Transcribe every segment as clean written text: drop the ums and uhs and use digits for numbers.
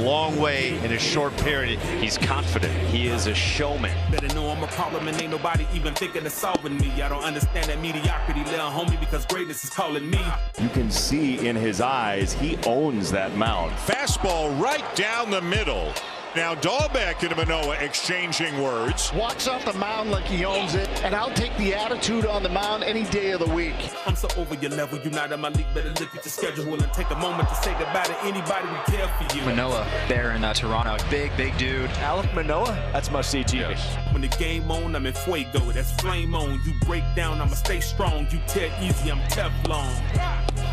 long way in a short period. He's confident. He is a showman. Better know I'm a problem and ain't nobody even thinking of solving me. I don't understand that mediocrity, little homie, because greatness is calling me. You can see in his eyes, he owns that mound. Fastball right down the middle. Now Dahlbeck and Manoah exchanging words. Walks off the mound like he owns it, and I'll take the attitude on the mound any day of the week. I'm so over your level, you're not in my league. Better look at your schedule and take a moment to say goodbye to anybody who care for you. Manoah there in Toronto, big dude. Alek Manoah, that's must-see TV. When the game on, I'm in fuego, that's flame on. You break down, I'ma stay strong. You tear easy, I'm Teflon.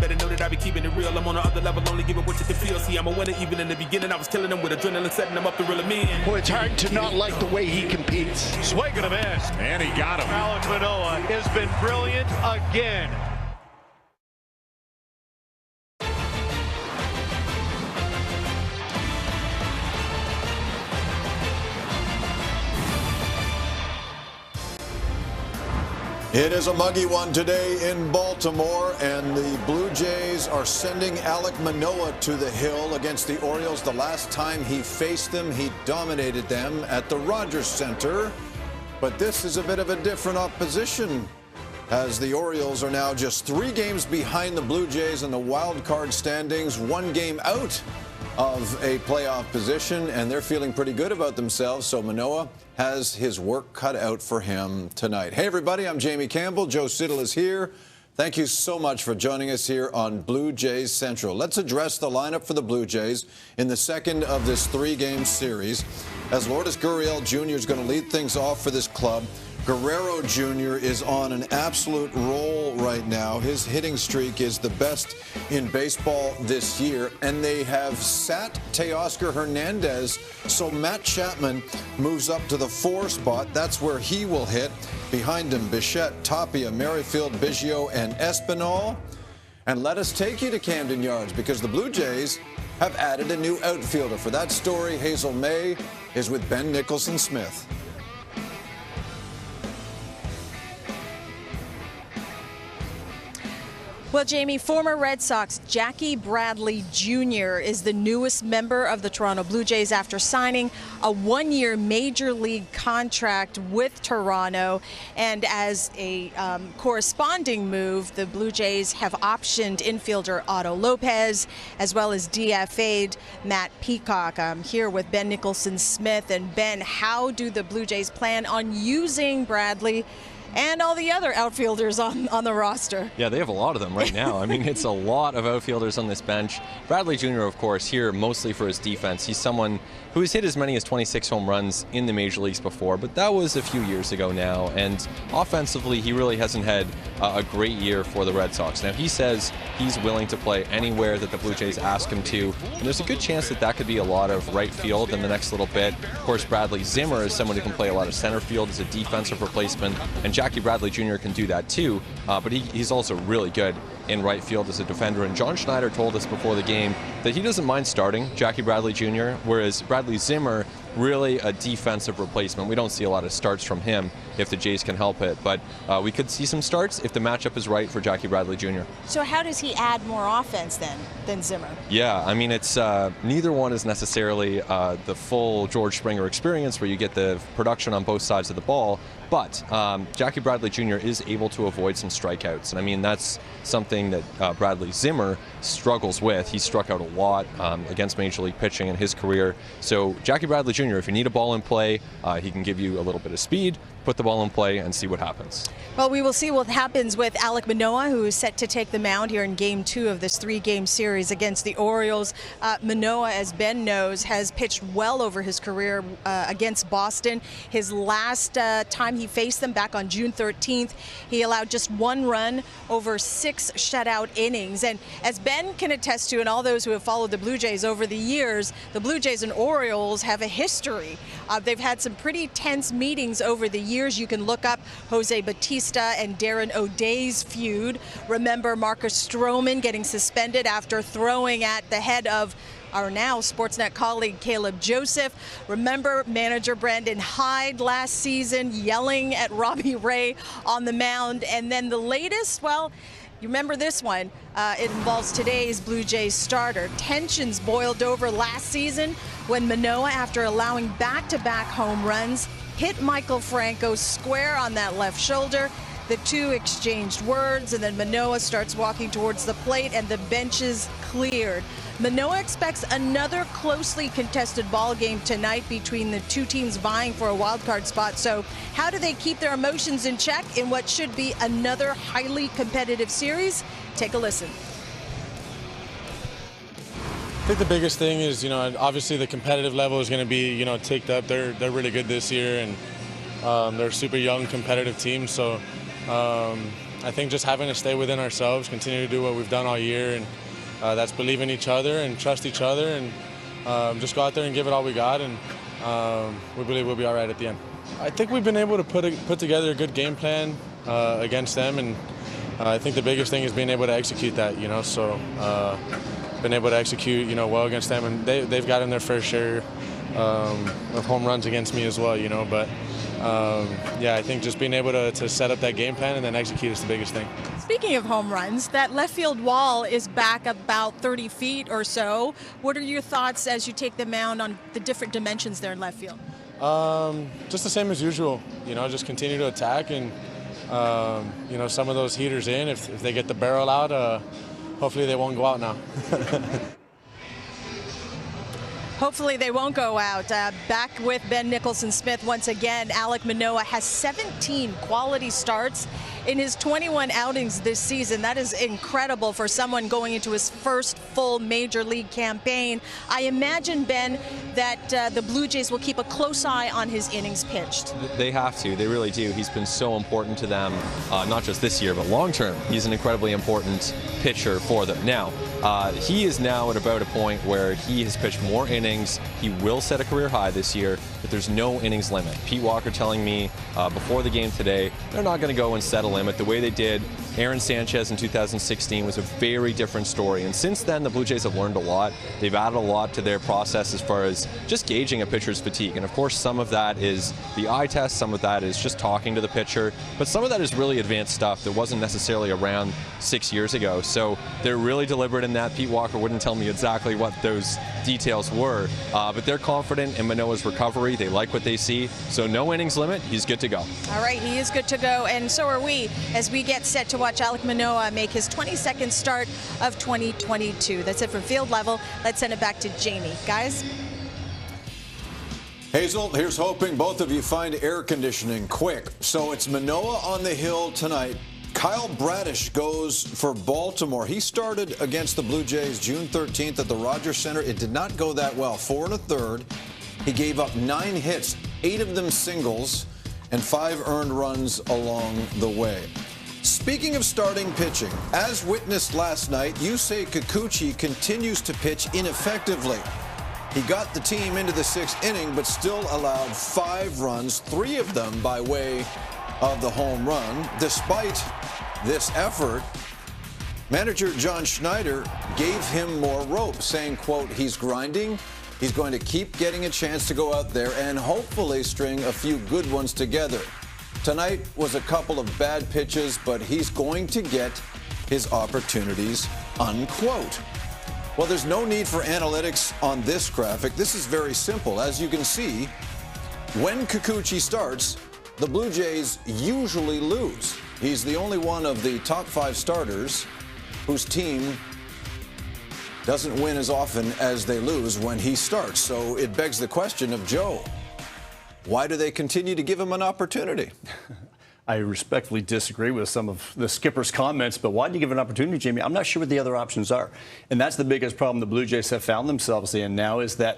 Better know that I be keeping it real. I'm on the other level, only giving what you can feel. See, I'm a winner even in the beginning. I was killing them with adrenaline, setting them up to reel them in. Boy, it's hard to not like the way he competes. Swing and a miss. And he got him. Alek Manoah has been brilliant again. It is a muggy one today in Baltimore, and the Blue Jays are sending Alek Manoah to the hill against the Orioles. The last time he faced them, he dominated them at the Rogers Center. But this is a bit of a different opposition, as the Orioles are now just 3 games behind the Blue Jays in the wild card standings, 1 game out of a playoff position, and they're feeling pretty good about themselves. So Manoah has his work cut out for him tonight. Hey everybody, I'm Jamie Campbell. Joe Siddle is here. Thank you so much for joining us here on Blue Jays Central. Let's address the lineup for the Blue Jays in the second of this 3-game series, as Lourdes Gurriel Jr. is going to lead things off for this club. Guerrero Jr. is on an absolute roll right now. His hitting streak is the best in baseball this year, and they have sat Teoscar Hernandez, so Matt Chapman moves up to the 4 spot. That's where he will hit. Behind him, Bichette, Tapia, Merrifield, Biggio, and Espinal. And let us take you to Camden Yards, because the Blue Jays have added a new outfielder. For that story, Hazel May is with Ben Nicholson-Smith. Well, Jamie, former Red Sox Jackie Bradley Jr. is the newest member of the Toronto Blue Jays after signing a 1-year major league contract with Toronto. And as a corresponding move, the Blue Jays have optioned infielder Otto Lopez, as well as DFA'd Matt Peacock. I'm here with Ben Nicholson-Smith. And Ben, how do the Blue Jays plan on using Bradley and all the other outfielders on the roster? Yeah, they have a lot of them right now. I mean, it's a lot of outfielders on this bench. Bradley Jr., of course, here mostly for his defense. He's someone who has hit as many as 26 home runs in the major leagues before, but that was a few years ago now. And offensively, he really hasn't had a great year for the Red Sox. Now, he says he's willing to play anywhere that the Blue Jays ask him to, and there's a good chance that that could be a lot of right field in the next little bit. Of course, Bradley Zimmer is someone who can play a lot of center field as a defensive replacement, and Jackie Bradley Jr. can do that too, but he's also really good in right field as a defender. And John Schneider told us before the game that he doesn't mind starting Jackie Bradley Jr., whereas Bradley Zimmer, really a defensive replacement. We don't see a lot of starts from him if the Jays can help it, but we could see some starts if the matchup is right for Jackie Bradley Jr. So how does he add more offense then than Zimmer? Yeah, I mean, it's neither one is necessarily the full George Springer experience where you get the production on both sides of the ball, but Jackie Bradley Jr. is able to avoid some strikeouts, and I mean, that's something that Bradley Zimmer struggles with. He struck out a lot against Major League pitching in his career. So Jackie Bradley Jr., if you need a ball in play, he can give you a little bit of speed, put the ball in play, and see what happens. Well, we will see what happens with Alek Manoah, who is set to take the mound here in Game 2 of this 3-game series against the Orioles. Manoah, as Ben knows, has pitched well over his career against Boston. His last time he faced them back on June 13th, he allowed just 1 run over 6 shutout innings. And as Ben can attest to, and all those who have followed the Blue Jays over the years, the Blue Jays and Orioles have a history. They've had some pretty tense meetings over the years. You can look up Jose Bautista and Darren O'Day's feud. Remember Marcus Stroman getting suspended after throwing at the head of our now Sportsnet colleague Caleb Joseph. Remember manager Brandon Hyde last season yelling at Robbie Ray on the mound. And then the latest, well, You remember this one? It involves today's Blue Jays starter. Tensions boiled over last season when Manoah, after allowing back-to-back home runs, hit Michael Franco square on that left shoulder. The two exchanged words, and then Manoah starts walking towards the plate, and the benches cleared. Manoah expects another closely contested ball game tonight between the two teams vying for a wild card spot. So how do they keep their emotions in check in what should be another highly competitive series? Take a listen. I think the biggest thing is, obviously the competitive level is going to be, ticked up. They're really good this year, and they're a super young, competitive team. So I think just having to stay within ourselves, continue to do what we've done all year, and that's believe in each other and trust each other, and just go out there and give it all we got, and we believe we'll be all right at the end. I think we've been able to put together a good game plan against them, and I think the biggest thing is being able to execute that, so been able to execute, well against them, and they've gotten their fair share of home runs against me as well, but yeah, I think just being able to set up that game plan and then execute is the biggest thing. Speaking of home runs, that left field wall is back about 30 feet or so. What are your thoughts as you take the mound on the different dimensions there in left field? Just the same as usual, just continue to attack, and some of those heaters in, if they get the barrel out, hopefully they won't go out now. Hopefully they won't go out. Back with Ben Nicholson-Smith once again. Alek Manoah has 17 quality starts in his 21 outings this season. That is incredible for someone going into his first full major league campaign. I imagine, Ben, that the Blue Jays will keep a close eye on his innings pitched. They have to. They really do. He's been so important to them, not just this year, but long term. He's an incredibly important pitcher for them. Now, he is now at about a point where he has pitched more innings. He will set a career high this year, but there's no innings limit. Pete Walker telling me before the game today, they're not going to go and set a limit the way they did Aaron Sanchez in 2016 was a very different story. And since then, the Blue Jays have learned a lot. They've added a lot to their process as far as just gauging a pitcher's fatigue. And of course, some of that is the eye test, some of that is just talking to the pitcher, but some of that is really advanced stuff that wasn't necessarily around 6 years ago. So they're really deliberate in that. Pete Walker wouldn't tell me exactly what those details were, but they're confident in Manoah's recovery. They like what they see. So no innings limit. He's good to go. All right, he is good to go, and so are we as we get set to watch Alek Manoah make his 22nd start of 2022. That's it from field level. Let's send it back to Jamie. Guys? Hazel, here's hoping both of you find air conditioning quick. So it's Manoah on the hill tonight. Kyle Bradish goes for Baltimore. He started against the Blue Jays June 13th at the Rogers Center. It did not go that well. 4 1/3. He gave up 9 hits, 8 of them singles, and 5 earned runs along the way. Speaking of starting pitching, as witnessed last night, Yusei Kikuchi continues to pitch ineffectively. He got the team into the 6th inning, but still allowed 5 runs, 3 of them by way of the home run. Despite this effort, manager John Schneider gave him more rope, saying, quote, he's grinding. He's going to keep getting a chance to go out there and hopefully string a few good ones together. Tonight was a couple of bad pitches, but he's going to get his opportunities, unquote. Well, there's no need for analytics on this graphic. This is very simple. As you can see, when Kikuchi starts, the Blue Jays usually lose. He's the only one of the top 5 starters whose team doesn't win as often as they lose when he starts. So it begs the question of Joe, why do they continue to give him an opportunity? I respectfully disagree with some of the skipper's comments, but why do you give an opportunity, Jamie? I'm not sure what the other options are. And that's the biggest problem the Blue Jays have found themselves in now, is that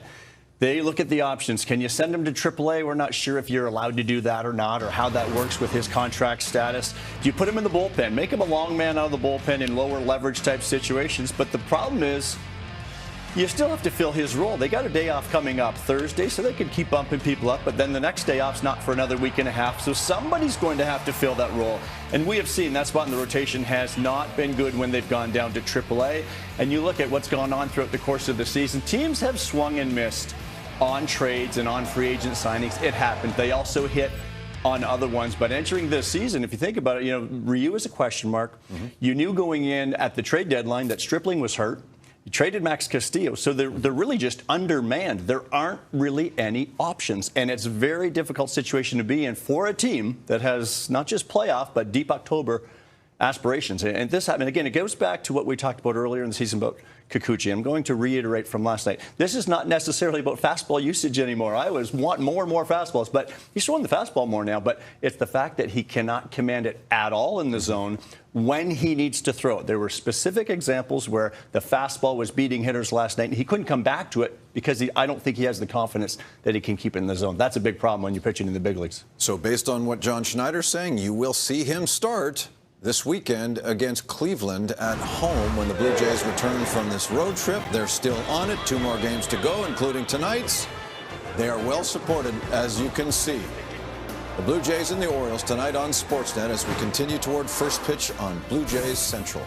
they look at the options. Can you send him to AAA? We're not sure if you're allowed to do that or not, or how that works with his contract status. Do you put him in the bullpen? Make him a long man out of the bullpen in lower leverage type situations. But the problem is, you still have to fill his role. They got a day off coming up Thursday, so they can keep bumping people up, but then the next day off's not for another week and a half, so somebody's going to have to fill that role. And we have seen that spot in the rotation has not been good when they've gone down to AAA. And you look at what's gone on throughout the course of the season, teams have swung and missed on trades and on free agent signings. It happened. They also hit on other ones. But entering this season, if you think about it, Ryu is a question mark. You knew going in at the trade deadline that Stripling was hurt. You traded Max Castillo, so they're really just undermanned. There aren't really any options, and it's a very difficult situation to be in for a team that has not just playoff but deep October aspirations. And this happened again. It goes back to what we talked about earlier in the season about Kikuchi. I'm going to reiterate from last night. This is not necessarily about fastball usage anymore. I always want more and more fastballs, but he's throwing the fastball more now. But it's the fact that he cannot command it at all in the zone when he needs to throw it. There were specific examples where the fastball was beating hitters last night, and he couldn't come back to it because I don't think he has the confidence that he can keep it in the zone. That's a big problem when you're pitching in the big leagues. So based on what John Schneider's saying, you will see him start this weekend against Cleveland at home when the Blue Jays return from this road trip. They're still on it. 2 more games to go, including tonight's. They are well supported, as you can see. The Blue Jays and the Orioles tonight on Sportsnet as we continue toward first pitch on Blue Jays Central.